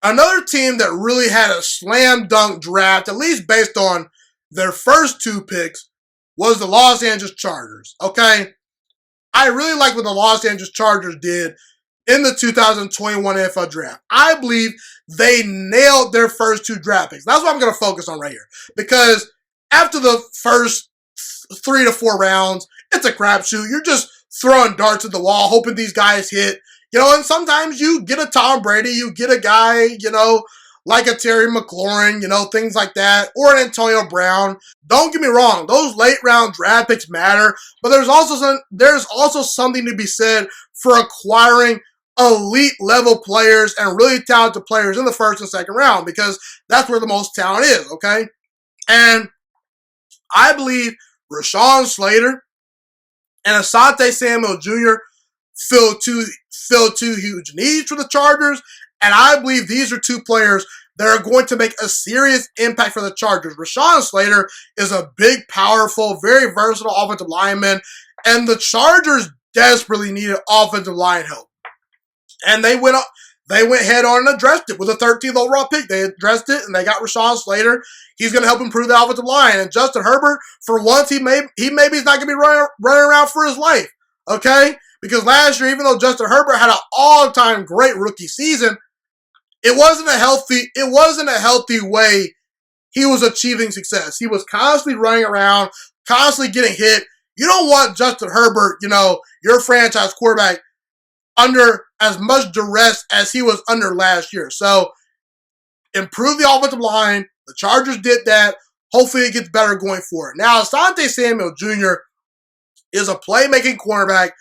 Another team that really had a slam dunk draft, at least based on their first 2 picks, was the Los Angeles Chargers. Okay? I really like what the Los Angeles Chargers did in the 2021 NFL Draft. I believe they nailed their first 2 draft picks. That's what I'm going to focus on right here. Because after the first 3 to 4 rounds, it's a crapshoot. You're just throwing darts at the wall, hoping these guys hit. And sometimes you get a Tom Brady, you get a guy, like a Terry McLaurin, things like that, or an Antonio Brown. Don't get me wrong, those late round draft picks matter, but there's also something to be said for acquiring elite level players and really talented players in the first and second round, because that's where the most talent is, okay? And I believe Rashawn Slater and Asante Samuel Jr. fill two huge needs for the Chargers, and I believe these are 2 players that are going to make a serious impact for the Chargers. Rashawn Slater is a big, powerful, very versatile offensive lineman, and the Chargers desperately needed offensive line help. And they went head on and addressed it with a 13th overall pick. They addressed it, and they got Rashawn Slater. He's going to help improve the offensive line. And Justin Herbert, for once, he maybe is not going to be running around for his life, okay? Because last year, even though Justin Herbert had an all-time great rookie season, it wasn't a healthy way he was achieving success. He was constantly running around, constantly getting hit. You don't want Justin Herbert, your franchise quarterback, under as much duress as he was under last year. So, improve the offensive line. The Chargers did that. Hopefully it gets better going forward. Now, Asante Samuel Jr. is a playmaking cornerback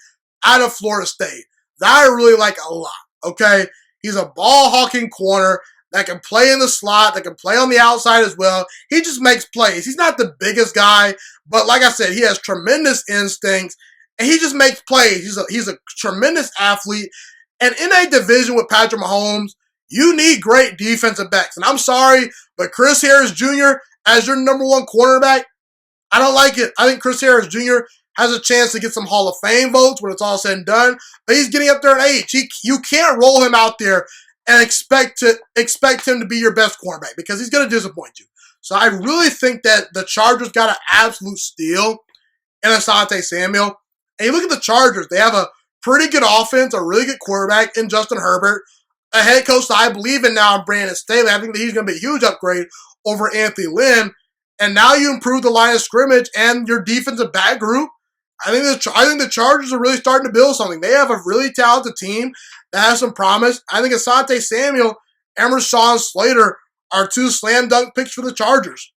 out of Florida State that I really like a lot, okay? He's a ball-hawking corner that can play in the slot, that can play on the outside as well. He just makes plays. He's not the biggest guy, but like I said, he has tremendous instincts, and he just makes plays. He's a tremendous athlete. And in a division with Patrick Mahomes, you need great defensive backs. And I'm sorry, but Chris Harris Jr. as your number 1 cornerback, I don't like it. I think Chris Harris Jr. has a chance to get some Hall of Fame votes when it's all said and done, but he's getting up there in age. You can't roll him out there and expect him to be your best cornerback, because he's going to disappoint you. So I really think that the Chargers got an absolute steal in Asante Samuel. And you look at the Chargers, they have a pretty good offense, a really good quarterback in Justin Herbert, a head coach that I believe in now in Brandon Staley. I think that he's going to be a huge upgrade over Anthony Lynn. And now you improve the line of scrimmage and your defensive back group. I think the Chargers are really starting to build something. They have a really talented team that has some promise. I think Asante Samuel and Rashawn Slater are 2 slam dunk picks for the Chargers.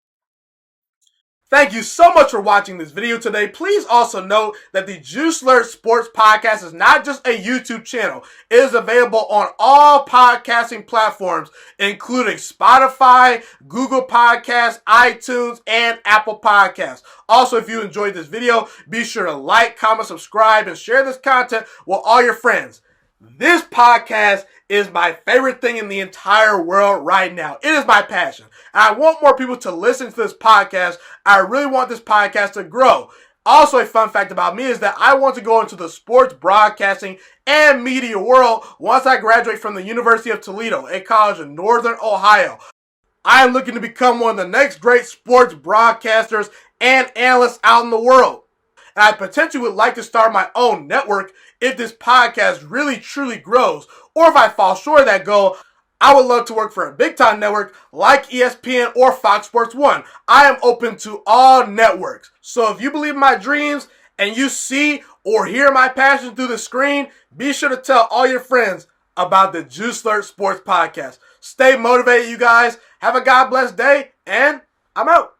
Thank you so much for watching this video today. Please also note that the Juiciest Sports Podcast is not just a YouTube channel. It is available on all podcasting platforms, including Spotify, Google Podcasts, iTunes, and Apple Podcasts. Also, if you enjoyed this video, be sure to like, comment, subscribe, and share this content with all your friends. This podcast is my favorite thing in the entire world right now. It is my passion. And I want more people to listen to this podcast. I really want this podcast to grow. Also, a fun fact about me is that I want to go into the sports broadcasting and media world once I graduate from the University of Toledo, a college in Northern Ohio. I am looking to become one of the next great sports broadcasters and analysts out in the world. And I potentially would like to start my own network if this podcast really truly grows. Or if I fall short of that goal, I would love to work for a big-time network like ESPN or Fox Sports 1. I am open to all networks. So if you believe in my dreams and you see or hear my passion through the screen, be sure to tell all your friends about the Juiciest Sports Podcast. Stay motivated, you guys. Have a God bless day, and I'm out.